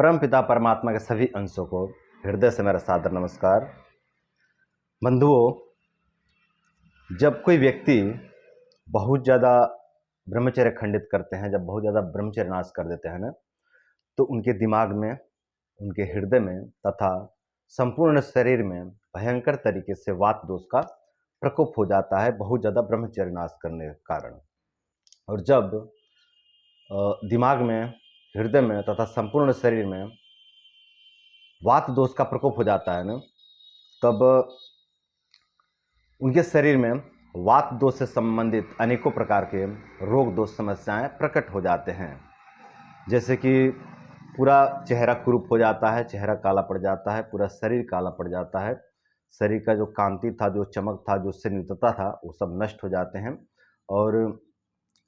परमपिता परमात्मा के सभी अंशों को हृदय से मेरा सादर नमस्कार। बंधुओं, जब कोई व्यक्ति बहुत ज़्यादा ब्रह्मचर्य खंडित करते हैं, जब बहुत ज़्यादा ब्रह्मचर्य नाश कर देते हैं ना, तो उनके दिमाग में, उनके हृदय में तथा संपूर्ण शरीर में भयंकर तरीके से वात दोष का प्रकोप हो जाता है, बहुत ज़्यादा ब्रह्मचर्य नाश करने के कारण। और जब दिमाग में, हृदय में तथा संपूर्ण शरीर में वात दोष का प्रकोप हो जाता है ना, तब उनके शरीर में वात दोष से संबंधित अनेकों प्रकार के रोग दोष समस्याएं प्रकट हो जाते हैं। जैसे कि पूरा चेहरा कुरूप हो जाता है, चेहरा काला पड़ जाता है, पूरा शरीर काला पड़ जाता है, शरीर का जो कांति था, जो चमक था, जो स्निग्धता था, वो सब नष्ट हो जाते हैं। और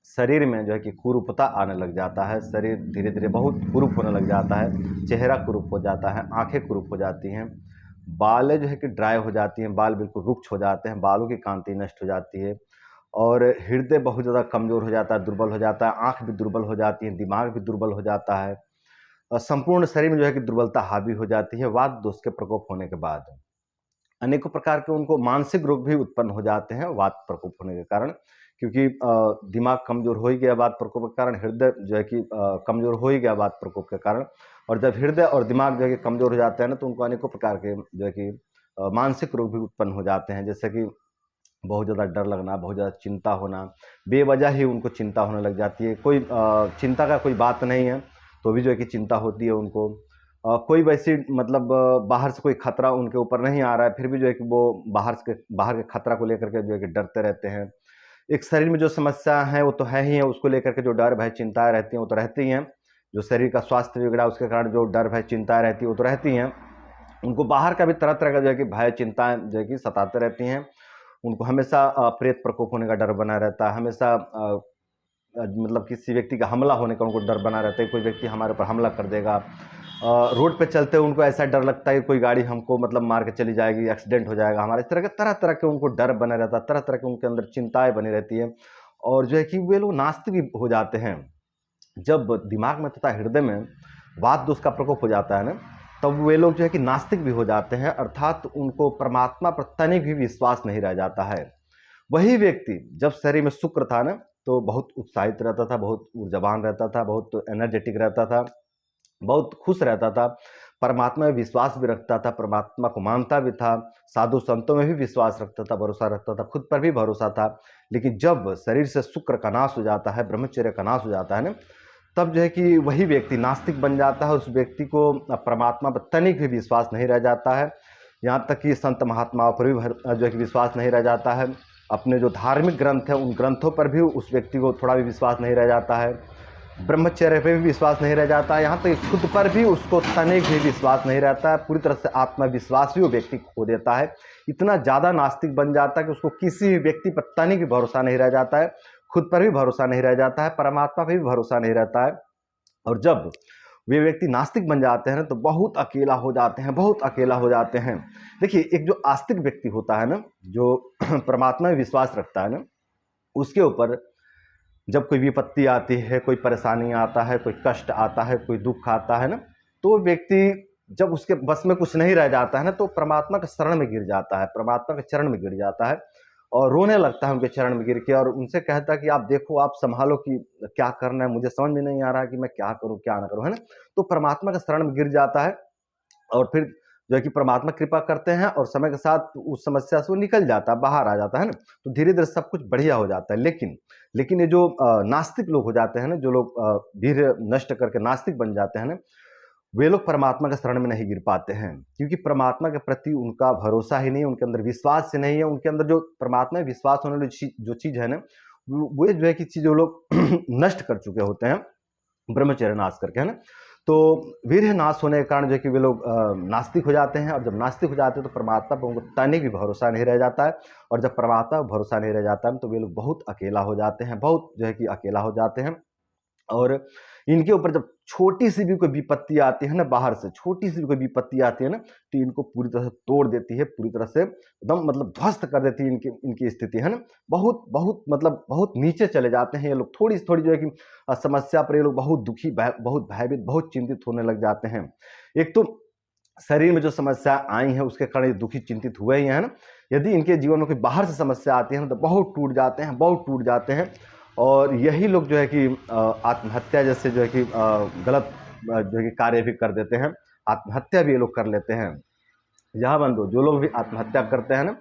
शरीर में जो है कि कुरूपता आने लग जाता है, शरीर धीरे धीरे बहुत कुरूप होने लग जाता है, चेहरा कुरूप हो जाता है, आंखें कुरूप हो जाती हैं, बालें जो है कि ड्राई हो जाती हैं, बाल बिल्कुल रुक्ष हो जाते हैं, बालों की कांति नष्ट हो जाती है, और हृदय बहुत ज़्यादा कमज़ोर हो जाता है, दुर्बल हो जाता है, आँख भी दुर्बल हो जाती है, दिमाग भी दुर्बल हो जाता है, और संपूर्ण शरीर में जो है कि दुर्बलता हावी हो जाती है। वात दोष के प्रकोप होने के बाद अनेकों प्रकार के उनको मानसिक रोग भी उत्पन्न हो जाते हैं वात प्रकोप होने के कारण, क्योंकि दिमाग कमज़ोर हो ही गया वात प्रकोप के कारण, हृदय जो है कि कमज़ोर हो ही गया वात प्रकोप के कारण। और जब हृदय और दिमाग जो है कि कमज़ोर हो जाते हैं ना, तो उनको अनेकों प्रकार के जो है कि मानसिक रोग भी उत्पन्न हो जाते हैं। जैसे कि बहुत ज़्यादा डर लगना, बहुत ज़्यादा चिंता होना, बेवजह ही उनको चिंता होने लग जाती है। कोई चिंता का कोई बात नहीं है तो भी जो है कि चिंता होती है उनको। कोई वैसी मतलब बाहर से कोई खतरा उनके ऊपर नहीं आ रहा है, फिर भी जो है कि वो बाहर के खतरा को लेकर के जो है कि डरते रहते हैं। एक शरीर में जो समस्या है वो तो है ही है, उसको लेकर के जो डर भय चिंताएं रहती हैं वो तो रहती ही हैं। जो शरीर का स्वास्थ्य बिगड़ा उसके कारण जो डर भय चिंताएं रहती है वो तो रहती हैं। उनको बाहर का भी तरह तरह का जो है कि भय चिंताएं जो है कि सताते रहती हैं। उनको हमेशा प्रेत प्रकोप होने का डर बना रहता है, हमेशा मतलब किसी व्यक्ति का हमला होने का उनको डर बना रहता है, कोई व्यक्ति हमारे ऊपर हमला कर देगा। रोड पे चलते हुए उनको ऐसा डर लगता है कि कोई गाड़ी हमको मतलब मार के चली जाएगी, एक्सीडेंट हो जाएगा हमारा। इस तरह तरह के उनको डर बना रहता है, तरह तरह के उनके अंदर चिंताएं बनी रहती है, और जो है कि वे लोग नास्तिक भी हो जाते हैं। जब दिमाग में तथा हृदय में वात दोष का प्रकोप हो जाता है ना, तब वे लोग जो है कि नास्तिक भी हो जाते हैं, अर्थात उनको परमात्मा पर तनिक भी विश्वास नहीं रह जाता है। वही व्यक्ति जब शरीर में शुक्र था ना, तो बहुत उत्साहित रहता था, बहुत ऊर्जावान रहता था, बहुत एनर्जेटिक रहता था, बहुत खुश रहता था, परमात्मा में विश्वास भी रखता था, परमात्मा को मानता भी था, साधु संतों में भी विश्वास रखता था, भरोसा रखता था, खुद पर भी भरोसा था। लेकिन जब शरीर से शुक्र का नाश हो जाता है, ब्रह्मचर्य का नाश हो जाता है ना, तब जो है कि वही व्यक्ति नास्तिक बन जाता है। उस व्यक्ति को परमात्मा पर तनिक भी विश्वास नहीं रह जाता है, यहाँ तक कि संत महात्माओं पर भी जो है कि विश्वास नहीं रह जाता है। अपने जो धार्मिक ग्रंथ हैं उन ग्रंथों पर भी उस व्यक्ति को थोड़ा भी विश्वास नहीं रह जाता है, ब्रह्मचर्य पर भी विश्वास नहीं रह जाता है, यहाँ तक कि खुद पर भी उसको तनिक भी विश्वास नहीं रहता है। पूरी तरह से आत्मविश्वास भी वो व्यक्ति खो देता है, इतना ज़्यादा नास्तिक बन जाता है कि उसको किसी भी व्यक्ति पर तनिक भी भरोसा नहीं रह जाता है, खुद पर भी भरोसा नहीं रह जाता है, परमात्मा पर भी भरोसा नहीं रहता है। और जब वे व्यक्ति नास्तिक बन जाते हैं तो बहुत अकेला हो जाते हैं, बहुत अकेला हो जाते हैं। देखिए, एक जो आस्तिक व्यक्ति होता है ना, जो परमात्मा में विश्वास रखता है ना, उसके ऊपर जब कोई विपत्ति आती है, कोई परेशानी आता है, कोई कष्ट आता है, कोई दुख आता है ना, तो व्यक्ति जब उसके बस में कुछ नहीं रह जाता है ना, तो परमात्मा के शरण में गिर जाता है, परमात्मा के चरण में गिर जाता है और रोने लगता है उनके चरण में गिर के, और उनसे कहता है कि आप देखो, आप संभालो कि क्या करना है, मुझे समझ में नहीं आ रहा है कि मैं क्या करूं क्या ना करूं, है ना। तो परमात्मा के शरण में गिर जाता है, और फिर जो है कि परमात्मा कृपा करते हैं और समय के साथ उस समस्या से वो निकल जाता है, बाहर आ जाता है ना, तो धीरे धीरे सब कुछ बढ़िया हो जाता है। लेकिन ये जो नास्तिक लोग हो जाते हैं ना, जो लोग वीर्य नष्ट करके नास्तिक बन जाते हैं ना, वे लोग परमात्मा के शरण में नहीं गिर पाते हैं, क्योंकि परमात्मा के प्रति उनका भरोसा ही नहीं, उनके अंदर विश्वास ही नहीं है। उनके अंदर जो परमात्मा में विश्वास होने वाली जो चीज़ है ना, वो जो है कि चीज़ वो लोग नष्ट कर चुके होते हैं ब्रह्मचर्य नाश करके, है ना। तो वीर्य नाश होने के कारण जो है कि वे लोग नास्तिक हो जाते हैं, और जब नास्तिक हो जाते हैं तो परमात्मा पर उनको तनिक भी भरोसा नहीं रह जाता है। और जब परमात्मा पर भरोसा नहीं रह जाता है तो वे लोग बहुत अकेला हो जाते हैं, बहुत जो है कि अकेला हो जाते हैं। और इनके ऊपर जब छोटी सी भी कोई विपत्ति आती है ना, बाहर से छोटी सी भी कोई विपत्ति आती है ना, तो इनको पूरी तरह से तोड़ देती है, पूरी तरह से एकदम मतलब ध्वस्त कर देती है इनकी इनकी स्थिति, है ना। बहुत बहुत मतलब बहुत नीचे चले जाते हैं ये लोग। थोड़ी थोड़ी जो है कि समस्या पर ये लोग बहुत दुखी, बहुत भयभीत, बहुत चिंतित होने लग जाते हैं। एक तो शरीर में जो समस्या आई है उसके कारण ये दुखी चिंतित हुए ही हैं ना। यदि इनके जीवन में कोई बाहर से समस्या आती है ना, तो बहुत टूट जाते हैं, बहुत टूट जाते हैं। और यही लोग जो है कि आत्महत्या जैसे जो है कि गलत जो है कि कार्य भी कर देते हैं। आत्महत्या भी ये लोग कर लेते हैं। यहाँ बंधु, जो लोग भी आत्महत्या करते हैं ना,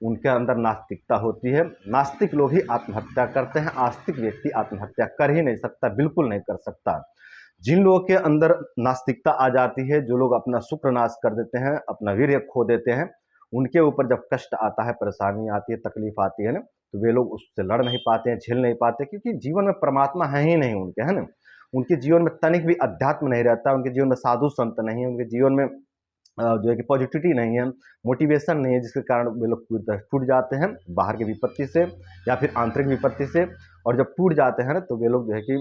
उनके अंदर नास्तिकता होती है। नास्तिक लोग ही आत्महत्या करते हैं। आस्तिक व्यक्ति आत्महत्या कर ही नहीं सकता, बिल्कुल नहीं कर सकता। जिन लोगों के अंदर नास्तिकता आ जाती है, जो लोग अपना शुक्र नाश कर देते हैं, अपना वीर्य खो देते हैं, उनके ऊपर जब कष्ट आता है, परेशानी आती है, तकलीफ आती है ना, तो वे लोग उससे लड़ नहीं पाते हैं, झेल नहीं पाते, क्योंकि जीवन में परमात्मा है ही नहीं उनके, है ना। उनके जीवन में तनिक भी अध्यात्म नहीं रहता, उनके जीवन में साधु संत नहीं है, उनके जीवन में जो है कि पॉजिटिविटी नहीं है, मोटिवेशन नहीं है, जिसके कारण वे लोग पूरी तरह टूट जाते हैं बाहर की विपत्ति से या फिर आंतरिक विपत्ति से। और जब टूट जाते हैं ना, तो वे लोग जो है कि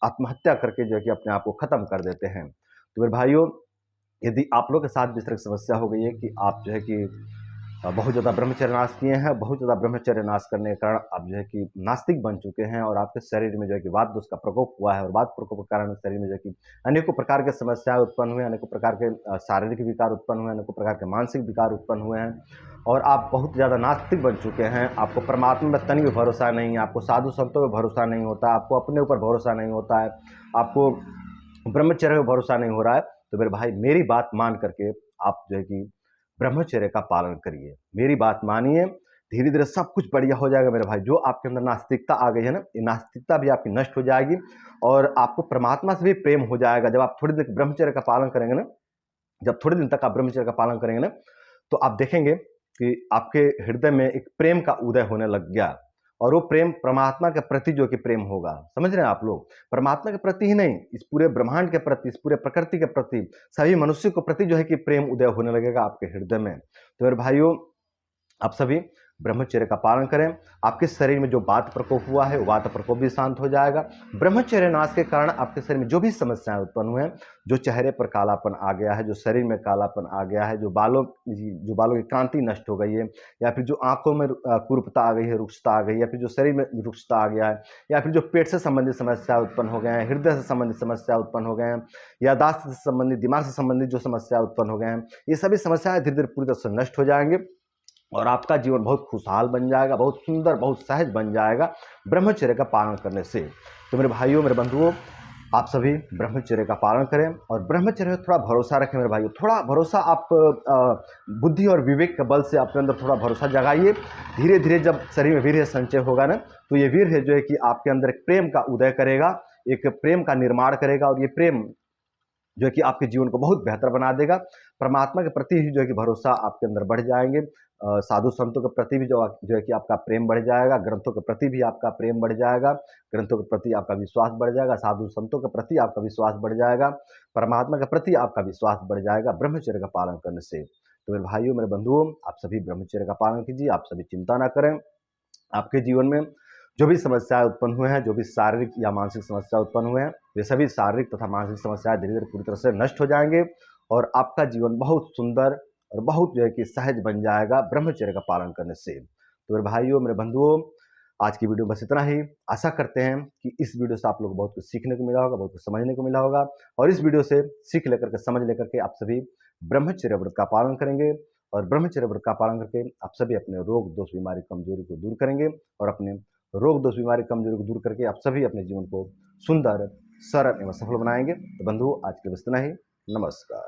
आत्महत्या करके जो है कि अपने आप को ख़त्म कर देते हैं। तो मेरे भाइयों, यदि आप लोग के साथ भी इस तरह की समस्या हो गई है कि आप जो है कि बहुत ज़्यादा ब्रह्मचर्य नाश किए हैं, बहुत ज़्यादा ब्रह्मचर्य नाश करने के कारण आप जो है कि नास्तिक बन चुके हैं, और आपके शरीर में जो है कि वात दोष का प्रकोप हुआ है, और वात प्रकोप के कारण शरीर में जो है कि अनेकों प्रकार के समस्याएं उत्पन्न हुए, अनेकों प्रकार के शारीरिक विकार उत्पन्न हुए, अनेकों प्रकार के मानसिक विकार उत्पन्न हुए हैं, और आप बहुत ज़्यादा नास्तिक बन चुके हैं। आपको परमात्मा में तनिक भी भरोसा नहीं है, आपको साधु संतों पर भरोसा नहीं होता, आपको अपने ऊपर भरोसा नहीं होता है, आपको ब्रह्मचर्य पर भरोसा नहीं हो रहा है। तो मेरे भाई, मेरी बात मान करके आप जो है कि ब्रह्मचर्य का पालन करिए, मेरी बात मानिए, धीरे धीरे सब कुछ बढ़िया हो जाएगा मेरे भाई। जो आपके अंदर नास्तिकता आ गई है ना, ये नास्तिकता भी आपकी नष्ट हो जाएगी, और आपको परमात्मा से भी प्रेम हो जाएगा। जब आप थोड़ी देर ब्रह्मचर्य का पालन करेंगे ना, जब थोड़े दिन तक आप ब्रह्मचर्य का पालन करेंगे ना, तो आप देखेंगे कि आपके हृदय में एक प्रेम का उदय होने लग गया, और वो प्रेम परमात्मा के प्रति जो कि प्रेम होगा। समझ रहे हैं आप लोग? परमात्मा के प्रति ही नहीं, इस पूरे ब्रह्मांड के प्रति, इस पूरे प्रकृति के प्रति, सभी मनुष्य के प्रति जो है कि प्रेम उदय होने लगेगा आपके हृदय में। तो मेरे भाइयों, आप सभी ब्रह्मचर्य का पालन करें। आपके शरीर में जो वात प्रकोप हुआ है, वो वात प्रकोप भी शांत हो जाएगा। ब्रह्मचर्य नाश के कारण आपके शरीर में जो भी समस्याएं उत्पन्न हुए हैं, जो चेहरे पर कालापन आ गया है, जो शरीर में कालापन आ गया है, जो बालों की कांति नष्ट हो गई है, या फिर जो आंखों में कुरूपता आ गई है, रुक्षता आ गई है, या फिर जो शरीर में रुक्षता आ गया है, या फिर जो पेट से संबंधित समस्या उत्पन्न हो गए हैं, हृदय से संबंधित समस्या उत्पन्न हो गए हैं, यादाश्त से संबंधित, दिमाग से संबंधित जो समस्या उत्पन्न हो गए हैं, ये सभी समस्याएं धीरे धीरे पूरी तरह से नष्ट हो जाएंगे, और आपका जीवन बहुत खुशहाल बन जाएगा, बहुत सुंदर, बहुत सहज बन जाएगा ब्रह्मचर्य का पालन करने से। तो मेरे भाइयों, मेरे बंधुओं, आप सभी ब्रह्मचर्य का पालन करें, और ब्रह्मचर्य में थोड़ा भरोसा रखें मेरे भाइयों। थोड़ा भरोसा आप बुद्धि और विवेक के बल से अपने अंदर थोड़ा भरोसा जगाइए। धीरे धीरे जब शरीर में वीर्य संचय होगा ना, तो ये वीर्य जो है कि आपके अंदर एक प्रेम का उदय करेगा, एक प्रेम का निर्माण करेगा, और ये प्रेम जो है कि आपके जीवन को बहुत बेहतर बना देगा। परमात्मा के प्रति ही जो है कि भरोसा आपके अंदर बढ़ जाएंगे। साधु संतों के प्रति भी जो है कि आपका प्रेम बढ़ जाएगा, ग्रंथों के प्रति भी आपका प्रेम बढ़ जाएगा, ग्रंथों के प्रति आपका विश्वास बढ़ जाएगा, साधु संतों के प्रति आपका विश्वास बढ़ जाएगा, परमात्मा के प्रति आपका विश्वास बढ़ जाएगा ब्रह्मचर्य का पालन करने से। तो मेरे भाइयों, मेरे बंधुओं, आप सभी ब्रह्मचर्य का पालन कीजिए, आप सभी चिंता ना करें। आपके जीवन में जो भी समस्याएं उत्पन्न हुए हैं, जो भी शारीरिक या मानसिक समस्या उत्पन्न हुए हैं, वे सभी शारीरिक तथा मानसिक समस्याएं धीरे धीरे पूरी तरह से नष्ट हो जाएंगे, और आपका जीवन बहुत सुंदर और बहुत जो है कि सहज बन जाएगा ब्रह्मचर्य का पालन करने से। तो मेरे भाइयों, मेरे बंधुओं, आज की वीडियो बस इतना ही। आशा करते हैं कि इस वीडियो से आप लोग को बहुत कुछ सीखने को मिला होगा, बहुत कुछ समझने को मिला होगा, और इस वीडियो से सीख लेकर के, समझ लेकर के आप सभी ब्रह्मचर्य व्रत का पालन करेंगे, और ब्रह्मचर्य व्रत का पालन करके आप सभी अपने रोग, दोष, बीमारी, कमजोरी को दूर करेंगे, और अपने रोग, दोष, बीमारी, कमजोरी को दूर करके आप सभी अपने जीवन को सुंदर, सरल एवं सफल बनाएंगे। तो बंधुओं, आज के लिए बस इतना ही। नमस्कार।